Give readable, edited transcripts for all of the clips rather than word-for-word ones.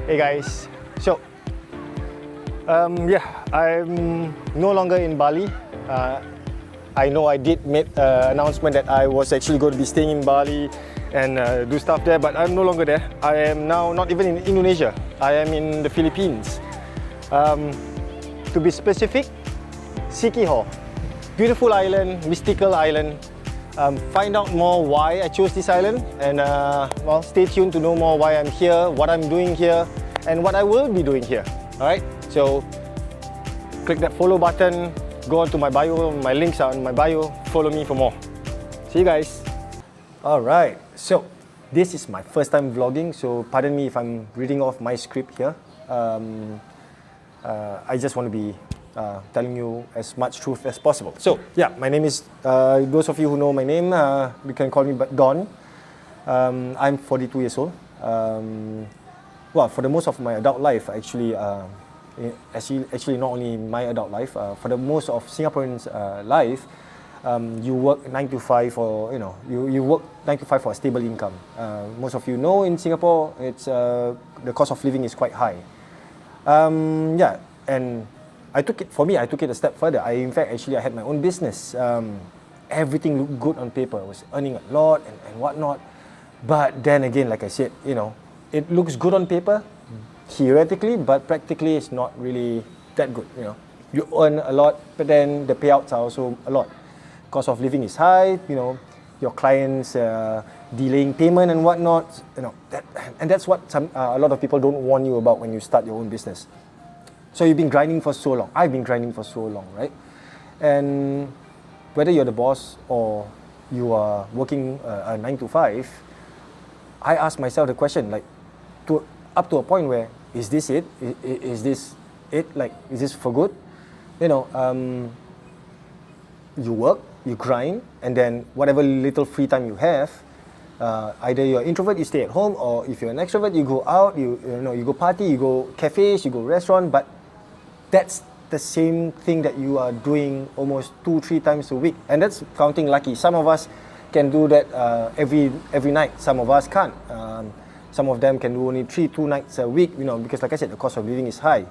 Hey guys, so I'm no longer in Bali. I know I did make an announcement that I was actually going to be staying in Bali and do stuff there, but I'm no longer there. I am now not even in Indonesia. I am in the Philippines. To be specific, Siquijor. Beautiful island, mystical island. Find out more why I chose this island, and well, stay tuned to know more why I'm here, what I'm doing here, and what I will be doing here. Alright, so click that follow button, go onto my bio, my links are in my bio, follow me for more. See you guys. Alright, so this is my first time vlogging, so pardon me if I'm reading off my script here. I just want to be telling you as much truth as possible. So yeah, my name is, those of you who know my name, you can call me Don. I'm 42 years old. Well, for the most of my adult life, actually not only my adult life, for the most of Singaporeans' life, you work 9 to 5 or, you work 9 to 5 for a stable income. Most of you know in Singapore, it's, the cost of living is quite high. Yeah, and I took it a step further. In fact, I had my own business. Everything looked good on paper. I was earning a lot and whatnot. But then again, like I said, it looks good on paper, theoretically, but practically it's not really that good. You earn a lot, but then the payouts are also a lot. Cost of living is high. Your clients delaying payment and whatnot. And that's what a lot of people don't warn you about when you start your own business. So you've been grinding for so long. I've been grinding for so long, right? And whether you're the boss or you are working a 9 to 5, I ask myself the question, like, up to a point where, is this it? Is this it? Like, is this for good? You work, you grind, and then whatever little free time you have, either you're an introvert, you stay at home, or if you're an extrovert, you go out, you go party, you go cafes, you go restaurant, but that's the same thing that you are doing almost 2-3 times a week, and that's counting lucky. Some of us can do that every night. Some of us can't. Some of them can do only 2 nights a week. Because like I said, the cost of living is high.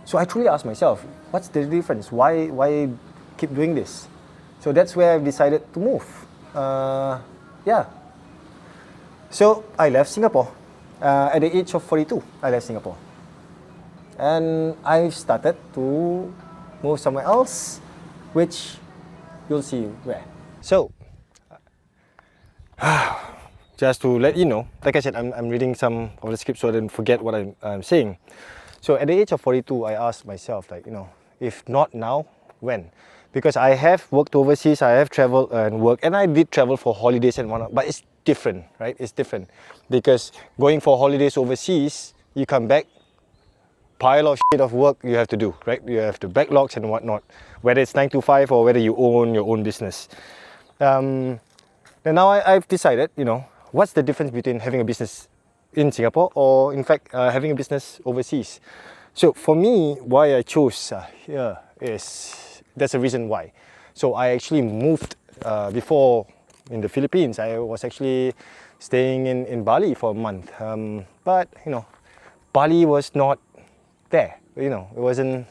So I truly ask myself, what's the difference? Why keep doing this? So that's where I've decided to move. Yeah. So I left Singapore at the age of 42. I left Singapore. And I started to move somewhere else, which you'll see where. So, just to let you know, like I said, I'm reading some of the script so I don't forget what I'm saying. So at the age of 42, I asked myself, like, if not now, when? Because I have worked overseas, I have traveled and worked, and I did travel for holidays and whatnot, but it's different, right? It's different. Because going for holidays overseas, you come back, pile of shit of work you have to do, right? You have to backlogs and whatnot, whether it's 9 to 5 or whether you own your own business. And now I've decided, what's the difference between having a business in Singapore or, in fact, having a business overseas? So for me, why I chose here is, that's a reason why. So I actually moved before in the Philippines. I was actually staying in Bali for a month. But, Bali was not there. It wasn't,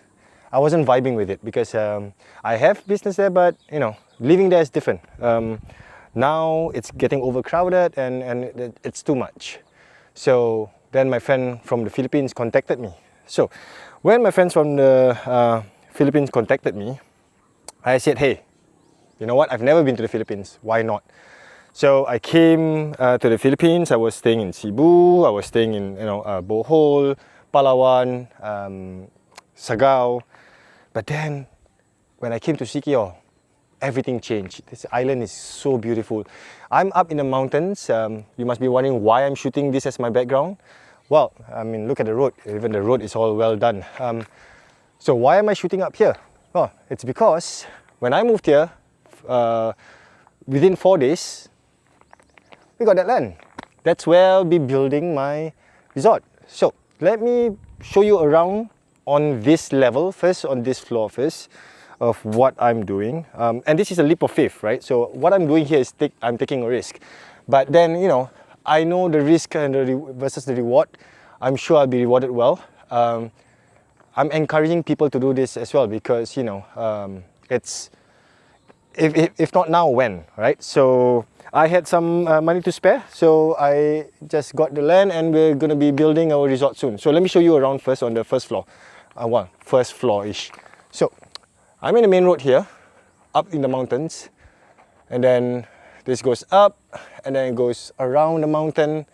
I wasn't vibing with it because I have business there, but, living there is different. Now it's getting overcrowded and it's too much. So then my friend from the Philippines contacted me. So when my friends from the Philippines contacted me, I said, hey, you know what? I've never been to the Philippines. Why not? So I came to the Philippines. I was staying in Cebu. I was staying in Bohol, Palawan, Sagao. But then when I came to Siquijor, everything changed. This island is so beautiful. I'm up in the mountains. You must be wondering why I'm shooting this as my background. Well, I mean, look at the road. Even the road is all well done. So why am I shooting up here? Well, it's because when I moved here, within 4 days, we got that land. That's where I'll be building my resort. So let me show you around on this level first, on this floor first, of what I'm doing. And this is a leap of faith, right? So what I'm doing here is I'm taking a risk. But then, I know the risk and versus the reward. I'm sure I'll be rewarded well. I'm encouraging people to do this as well because, you know, it's, if not now, when, right? So I had some money to spare, so I just got the land and we're gonna be building our resort soon. So let me show you around first on the first floor. Well, first floor-ish. So I'm in the main road here, up in the mountains, and then this goes up, and then it goes around the mountain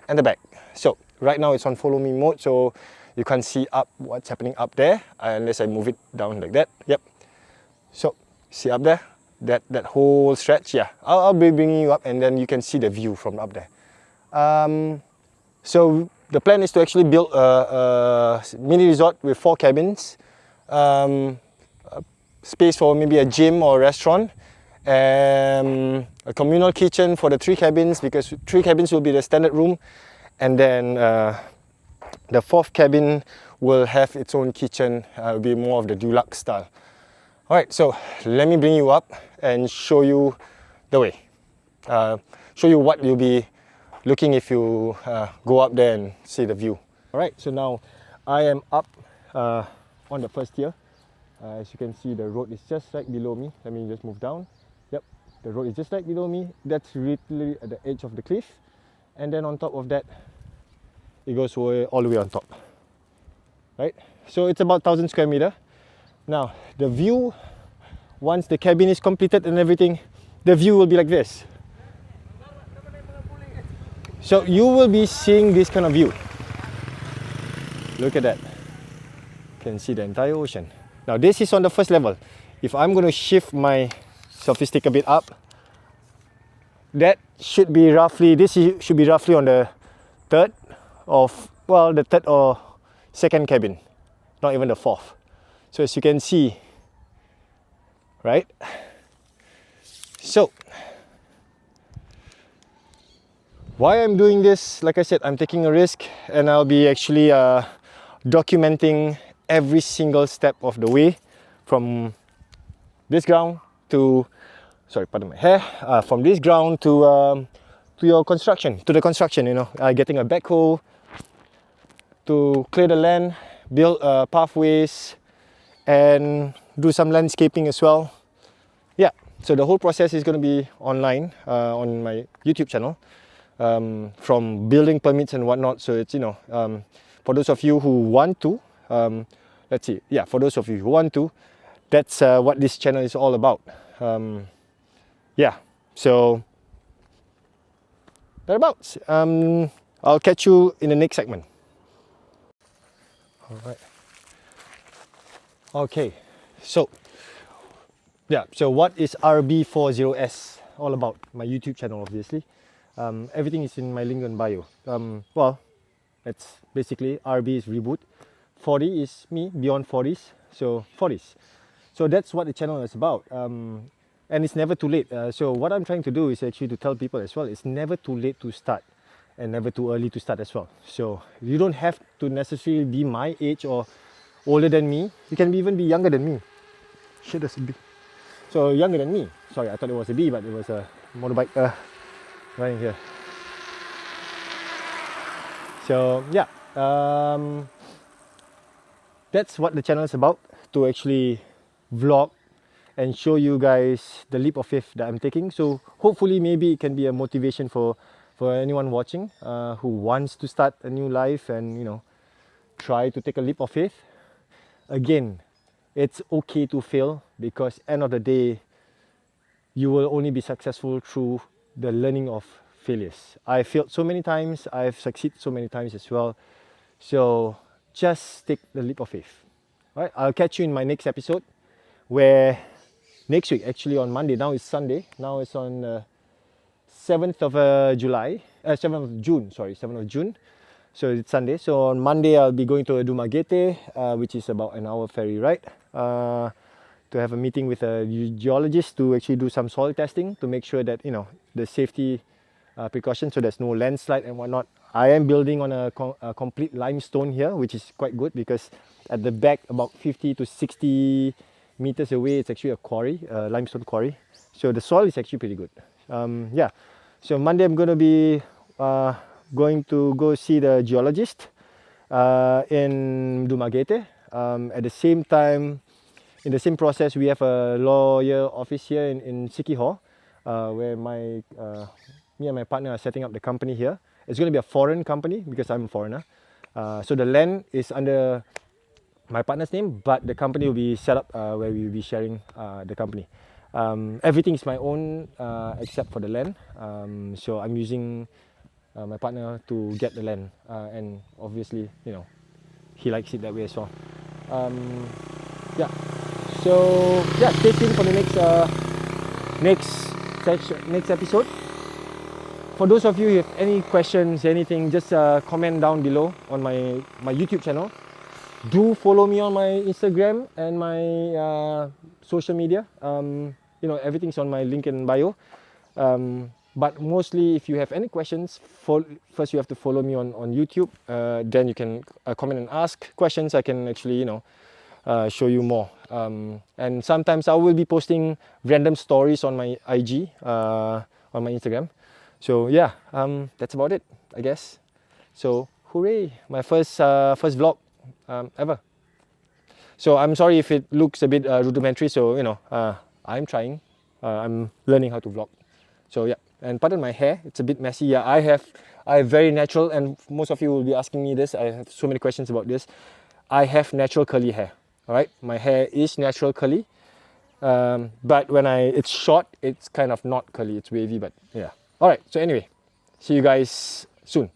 and the back. So right now it's on follow me mode, so you can't see up what's happening up there unless I move it down like that. Yep. So see up there, that whole stretch. Yeah, I'll be bringing you up, and then you can see the view from up there. So the plan is to actually build a mini resort with 4 cabins, space for maybe a gym or a restaurant, a communal kitchen for the 3 cabins, because 3 cabins will be the standard room, and then the 4th cabin will have its own kitchen, will be more of the deluxe style. Alright, so let me bring you up and show you the way. Show you what you'll be looking if you go up there and see the view. Alright, so now I am up on the first tier. As you can see, the road is just right below me. Let me just move down. Yep, the road is just right below me. That's literally at the edge of the cliff. And then on top of that, it goes all the way on top. Right? So it's about 1,000 square meter. Now, the view, once the cabin is completed and everything, the view will be like this. So you will be seeing this kind of view. Look at that. You can see the entire ocean. Now this is on the first level. If I'm going to shift my selfie stick a bit up, that should be roughly, this should be roughly on the third or second cabin, not even the 4th. So as you can see, right? So why I'm doing this, like I said, I'm taking a risk, and I'll be actually documenting every single step of the way, from this ground to, sorry, pardon my hair, from this ground to your construction, to the construction, you know, getting a backhoe to clear the land, build pathways, and do some landscaping as well. Yeah, so the whole process is going to be online on my YouTube channel, from building permits and whatnot. So it's, you know, for those of you who want to, let's see, yeah, for those of you who want to, that's what this channel is all about. Yeah, so thereabouts. I'll catch you in the next segment. All right. Okay, so yeah, so what is RB40s all about? My YouTube channel, obviously. Everything is in my link in bio. Well, it's basically RB is Reboot, 40 is me, Beyond 40s, so 40s. So that's what the channel is about. And it's never too late. So what I'm trying to do is actually to tell people as well, it's never too late to start and never too early to start as well. So you don't have to necessarily be my age or older than me. You can even be younger than me. Shit, that's a bee. So younger than me. Sorry, I thought it was a bee, but it was a motorbike running here. So yeah, that's what the channel is about, to actually vlog and show you guys the leap of faith that I'm taking. So hopefully maybe it can be a motivation for anyone watching who wants to start a new life and, you know, try to take a leap of faith. Again, it's okay to fail, because end of the day, you will only be successful through the learning of failures. I failed so many times, I've succeeded so many times as well. So just take the leap of faith. All right, I'll catch you in my next episode, where next week, actually on Monday, now it's Sunday, now it's on 7th of July, 7th of June, sorry, 7th of June. So it's Sunday. So on Monday, I'll be going to Dumaguete, which is about an hour ferry ride, to have a meeting with a geologist to actually do some soil testing to make sure that, you know, the safety precautions, so there's no landslide and whatnot. I am building on a complete limestone here, which is quite good, because at the back, about 50 to 60 meters away, it's actually a quarry, limestone quarry. So the soil is actually pretty good. Yeah, so Monday I'm going to be going to go see the geologist in Dumaguete. At the same time, in the same process, we have a lawyer office here in Siquijor, where me and my partner are setting up the company here. It's going to be a foreign company because I'm a foreigner. So the land is under my partner's name, but the company will be set up where we will be sharing the company. Everything is my own except for the land. So I'm using my partner to get the land, and obviously, you know, he likes it that way as well. Yeah. So yeah, stay tuned for the next episode. For those of you who have any questions, anything, just comment down below on my YouTube channel. Do follow me on my Instagram and my social media. You know, everything's on my link in bio. But mostly, if you have any questions, first you have to follow me on YouTube. Then you can comment and ask questions. I can actually, you know, show you more. And sometimes I will be posting random stories on my IG, on my Instagram. So yeah, that's about it, I guess. So hooray, my first vlog ever. So I'm sorry if it looks a bit rudimentary. So you know, I'm trying. I'm learning how to vlog. So yeah, and pardon my hair, it's a bit messy. Yeah, I have very natural, and most of you will be asking me this. I have so many questions about this. I have natural curly hair. All right, my hair is natural curly, but when it's short, it's kind of not curly. It's wavy, but yeah. All right. So anyway, see you guys soon.